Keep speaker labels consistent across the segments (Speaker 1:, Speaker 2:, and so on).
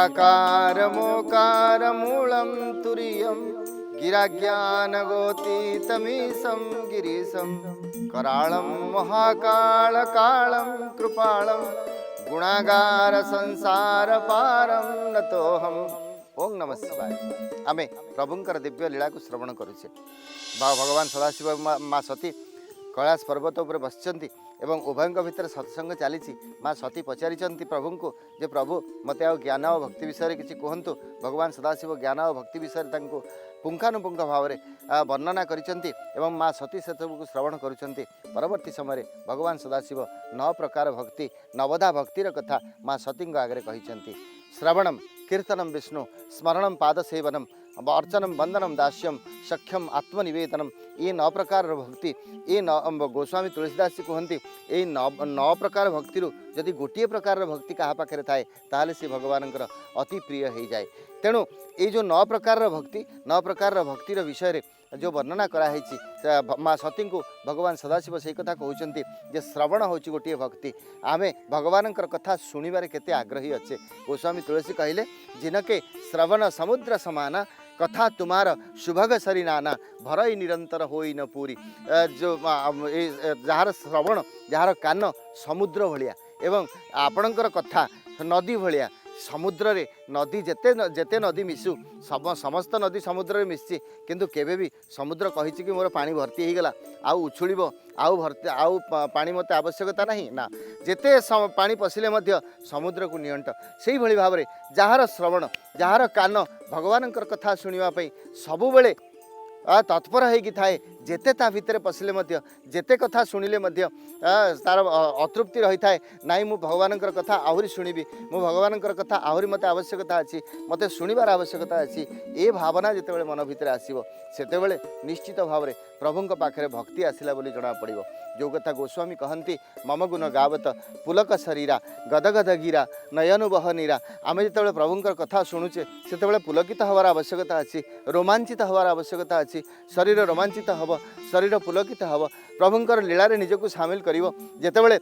Speaker 1: आकारमोकारमूलं तुरीयं गिराज्ञानगोतीतमीशं गिरीशं कराळं महाकाळकालं कृपालं गुणागार संसार पारं नतोहम। ओं नमः शिवाय। आमे प्रभुंकर दिव्य लीला को श्रवण करुचे। भगवान सदाशिव माँ सती कैलाश पर्वत उपर बसिचंती एवं उभय भितर सत्संग चली। माँ सती पचारि प्रभु को जे प्रभु मते आ ज्ञान और भक्ति विषय किसी कहतु। भगवान सदाशिव ज्ञान और भक्ति विषय पुंखानुपुंख भाव में वर्णना करिसेंती एवं माँ सती से सबको श्रवण करुँच। परवर्ती समय भगवान सदाशिव 9 प्रकार भक्ति नवधा भक्तिर कथा माँ सती आगे कही। श्रवणम कीर्तनम विष्णु स्मरणम पादसेवनम अर्चनम वंदनम दास्यम सख्यम आत्मनिवेदनम। ये 9 प्रकार भक्ति ये गोस्वामी तुलसीदास जी कहते ये 9 प्रकार भक्ति जदि गोटे प्रकार भक्ति क्या पाखे थाए ताहले से भगवान अति प्रिय हो जाए। तेणु ये जो 9 प्रकार भक्ति 9 प्रकार भक्तिर विषय रे जो वर्णना कराई माँ सती को भगवान सदाशिव से कथा कहते जे श्रवण हूँ गोटे भक्ति। आमे भगवान कथा शुणवे केते आग्रही अच्छे। गोस्वामी तुलसी कहले जिनके श्रवण समुद्र समाना कथा तुम्हार सुभग सरी नाना भरई निरंतर होई न पूरी। जो जार श्रवण जार कान समुद्र भलिया एवं आपणकर कथा नदी भलिया। समुद्र रे नदी जेते जेते नदी मिसु समस्त नदी समुद्र रे मिसची किंतु केबे भी समुद्र कहि कि मोर पानी भर्ती हो गला आउ उछुलिबो आउ भर्ती आउ पानी मते आवश्यकता नहीं ना। जेते पानी पशिले मध्य समुद्र को नियंट सेही भली भाव रे जहार श्रवण जहार कान भगवानकर कथा सुनिबा पई सबु बेले तत्पर होगी थाए। जेते ता भितर पशिले मध्य जेते कथा शुणिले मध्य तार अतृप्ति रही थाए नाई मु भगवानकर कथा आहुरी शुणिबी मु भगवानकर कथा आहुरी मते आवश्यकता अच्छी मते शुणिबार आवश्यकता अच्छी। ए भावना जितेबाला मन भितर आसीबो सेतेबाला निश्चित भाव में प्रभुंक पाखरे भक्ति आसिला बोली जना पड़िबो। जो कथा गोस्वामी कहती मम गुण गावत पुलक शरीरा गदगद गिरा नयनु बहनीरा। आमे जितेबाला प्रभुंकर कथा शुणुचे सेतेबाला पुलकित हवार आवश्यकता अच्छी रोमांचित हवार आवश्यकता अच्छी। शरीर रोमांचित हब शरीर पुलकित हब प्रभुंकर लीला रे निजको सामिल करिवो। जेतेबेले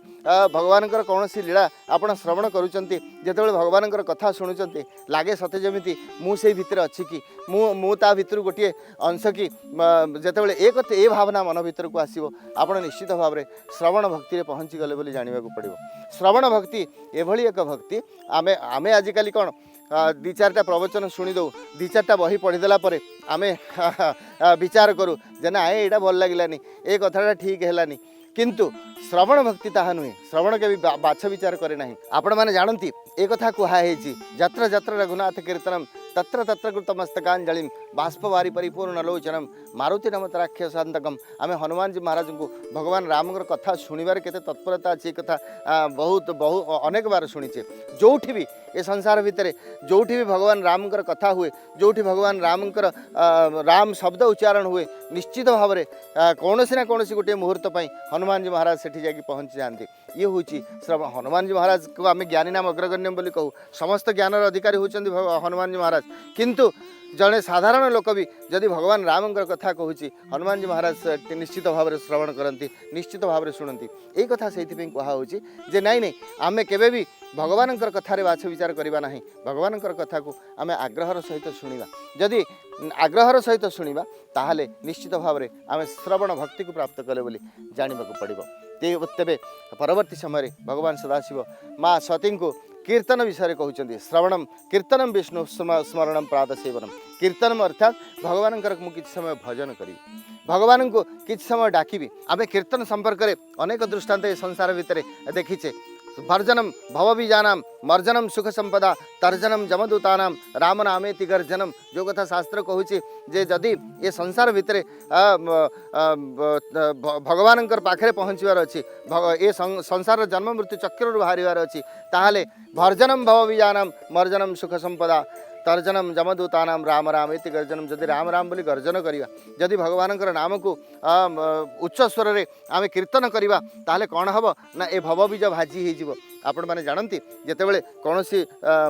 Speaker 1: भगवानकर कौनसी लीला आपण श्रवण करूचंती जेतेबेले भगवानकर कथा शुणुचंती लागे सते जमिति मु सेई भितर अछि कि मु ता भितर गोटे अंश कि जेतेबेले ए भावना मन भितर को आसीबो आपण निश्चित भाव में श्रवण भक्ति रे पहुँची गले बोली जानिबा को पड़िबो। श्रवण भक्ति एभली एक भक्ति आमे आमे आजिकाली कौन 2-4टा प्रवचन शुणी दो 2-4टा बही पढ़ीदेला आमे विचार करूँ जे ना एटा भल लगिलानी ए कथाटा ठीक हैलानी किंतु श्रवण भक्ति ताहा नुहे। श्रवण के भी बाछ विचार करे नहीं। आपण माने जानती ए कथा कुहाई जत्र जत्र रघुनाथ कीर्तनम तत्र तत्र कृतमस्तकांजलिम बाष्पवारी परिपूर्ण लोचनम मारुति नमत राक्षसांतकम। आमे हनुमान जी महाराज को भगवान राम कथा शुणिबार केते तत्परता अच्छी कथा बहुत अनेक बार शुणीचे। जोठी भी ए संसार भितर जोठी भी भगवान राम कथा हुए जोठी भगवान राम शब्द उच्चारण हुए निश्चित भाव में कौन ना कौन गोटे मुहूर्त पर हनुमान जी महाराज सेठी जाकि पहुँची जाती। ये हूँ श्रवण हनुमान जी महाराज को आम ज्ञानी नाम अग्रगण्यम बोली कहू। समस्त ज्ञानर अधिकारी होती हनुमान जी महाराज किंतु जड़े साधारण लोक भी जदि भगवान राम कथा कहूँ हनुमान जी महाराज निश्चित भाव में श्रवण करती निश्चित भाव में शुणती। यही कथा से कहूँ जे नाई नहीं आम केवे भी भगवान कथार बाछ विचार करवा ना भगवान कथा को आम आग्रहर सहित शुणा। जदि आग्रहर सहित शुणा ताहले निश्चित भाव में आम श्रवण भक्ति को प्राप्त कले बोली जानवा पड़ो। तेबे परवर्ती समय भगवान सदाशिव माँ सती को कीर्तन विषय कहते श्रवणम कीर्तनम विष्णु स्मरणम प्रातसेवनम। कीर्तनम अर्थात भगवान किसी समय भजन करी भगवान को किसी समय डाकिबी। आम कीर्तन संपर्क में अनेक दृष्टांत संसार भितर देखीचे। भर्जनम भवबीजानाम मर्जनम सुख संपदा तर्जनम जमदूतानाम राम नामेति गर्जनम। जो कथा शास्त्र कहूँ जे जदि ये संसार भितर भगवान पाखे पहुँचवार अच्छी ये संसार जन्म मृत्यु चक्र बाहर अच्छी ताहले भर्जनम भवबीजानाम मर्जनम सुख संपदा तर्जनम जमदूतानाम राम राम इति गर्जनम। जदि राम राम बोली गर्जन करिवा जदि भगवान नाम को उच्च स्वर रे आमे कीर्तन करिवा ताहले कौन हम ना ए भवबीज भाजी हो। आपण मैंने जानती जितेबाला कौन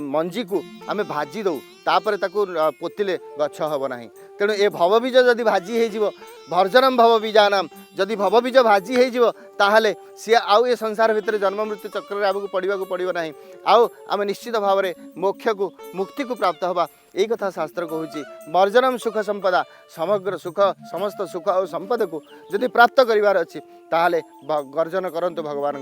Speaker 1: मंजी को आम भाजी दौ तापर ताकू पोतिले गछ हम ना। तेणु ए भवबीज जदि भाजी हो भर्जनम भवबीजानाम जदि भवबीज भाजी हो ताहले सी आउ ए संसार भितर जन्म मृत्यु चक्र आमको पड़ा पड़ो ना आउ आम निश्चित भाव में मोक्ष को मुक्ति को प्राप्त हवा यही कथा शास्त्र कहूँ वर्जनम सुख संपदा समग्र सुख समस्त सुख और संपद को जदि प्राप्त करार अच्छी ताहले गर्जन करंतु भगवान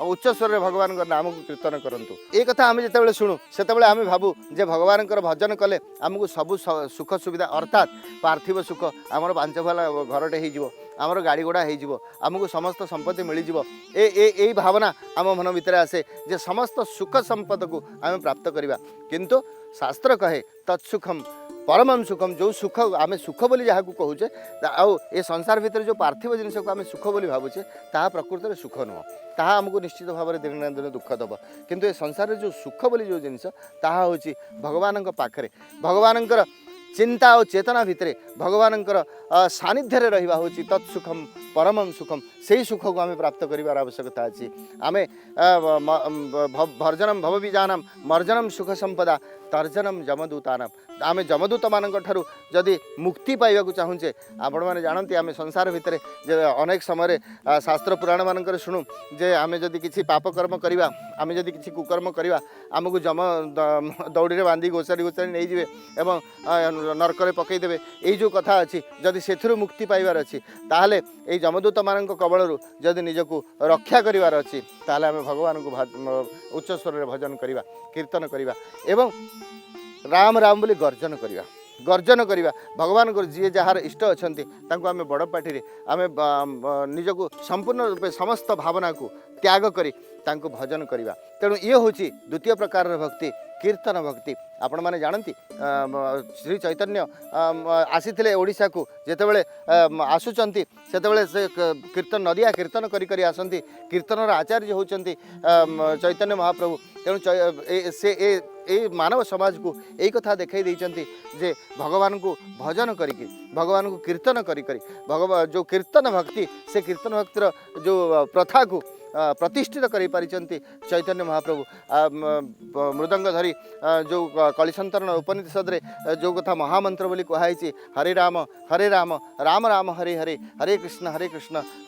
Speaker 1: उच्च स्वर भगवान नाम को कीर्तन करंतु ये कथा आम जिते शुणु से आम भावु जे भगवान भजन कले आमको सब सुख सुविधा अर्थात पार्थिव सुख आमर 5 भाला घरटे हो आमर गाड़ी घोड़ा हो आमको समस्त संपत्ति मिल यही भावना आम मन भितर आसे जे समस्त सुख संपद को आम प्राप्त करवा किंतु शास्त्र कहे तत्सुखम परमम सुखम जो सुख आम सुख बोली जहाँ को कहूचे आउ ए संसार भितर जो पार्थिव जिनस को आम सुख बोली भावुचे ताहा प्रकृत में सुख नुह ताहा आमको निश्चित भाव में दिन ना दिन दुख दब किंतु ए संसार जो सुख बोली जो जिनस ताहा होची भगवान पाखरे भगवान चिंता और चेतना भितर भगवान सानिध्य रहा हूँ तत्सुखम परमम सुखम से सुख को आम प्राप्त कर आवश्यकता अच्छी आम भर्जनम भवबीजानाम मर्जनम सुख संपदा तर्जनम जमदूतानाम आम जमदूत मान जदि मुक्ति पाइबा चाहूचे आपण मैंने जानती आम संसार भितर अनेक समय शास्त्र पुराण मान शुणु जे आम जदि किसी पापकर्म करवा आम जदि किसी कुकर्म करवा आमको जम दौड़ी बांधी घोषारी घोषारी नहीं जाए एवं नरक पकईदेवे यही जो कथा अच्छी जदि से मुक्ति पाइबार अच्छी ताहले यही जमदूत मान कबल जदि निजक रक्षा करार अच्छी ताहले आम भगवान को उच्च स्वर भजन करवा कीर्तन करवा एवं राम राम बोली गर्जन करवा भगवान को जी जार इष्ट अच्छा आम बड़ पार्टी आम निजक संपूर्ण रूपे समस्त भावना को त्याग करी भजन करवा तेणु ये हूँ द्वितीय प्रकार भक्ति कीर्तन भक्ति आपण मैंने जानती श्री चैतन्य आसी ओडिशा को जितेबले आसुचंती सेतेबले से कीर्तन नदिया कीर्तन करी आसंती कीर्तनर आचार्य होचंती चैतन्य महाप्रभु तेणु से ए मानव समाज को यही कथा देखई देइचंती जे भगवान को भजन करिके भगवान को कीर्तन करी भगवान जो कीर्तन भक्ति से कीर्तन भक्तिर जो प्रथा को प्रतिष्ठित करिपारिचंती चैतन्य महाप्रभु मृदंग धरी जो कलिसंतरण उपनिषद रे जो कथा महामंत्र बोली कहुई हरे राम राम राम हरे हरे हरे कृष्ण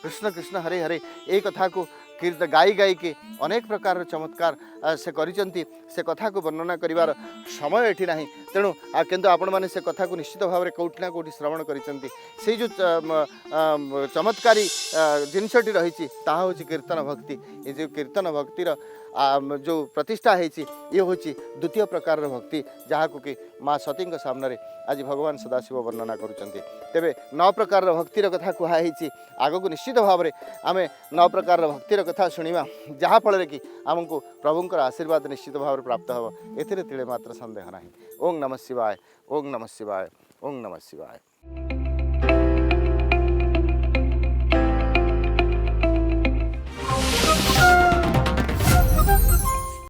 Speaker 1: कृष्ण कृष्ण हरे हरे यही कथा को गाई गाई के अनेक प्रकार चमत्कार से करिचंती से कथा को वर्णना करिवार समय एठी नाही तेणु किंतु आपण माने से कथा को निश्चित भाव में कोठी ना कोठी श्रवण करिचंती से जो चमत्कारी जिनसटी रही ताहा होची कीर्तन भक्ति ये जो कीर्तन भक्तिर जो प्रतिष्ठा है ये हूँ द्वितीय प्रकार भक्ति जहाँ को कि माँ सती सामने आज भगवान सदाशिव वर्णना करुँच तेरे 9 प्रकार भक्तिर कथा कहुई आग को निश्चित भाव में आम 9 प्रकार भक्तिर कथा शुणा जहाँफल कि आमको प्रभुंर आशीर्वाद निश्चित भाव में प्राप्त हो एथिरे तिले मात्र संदेह ना। ओं नमः शिवाय ओं नमः शिवाय ओं नमः शिवाय।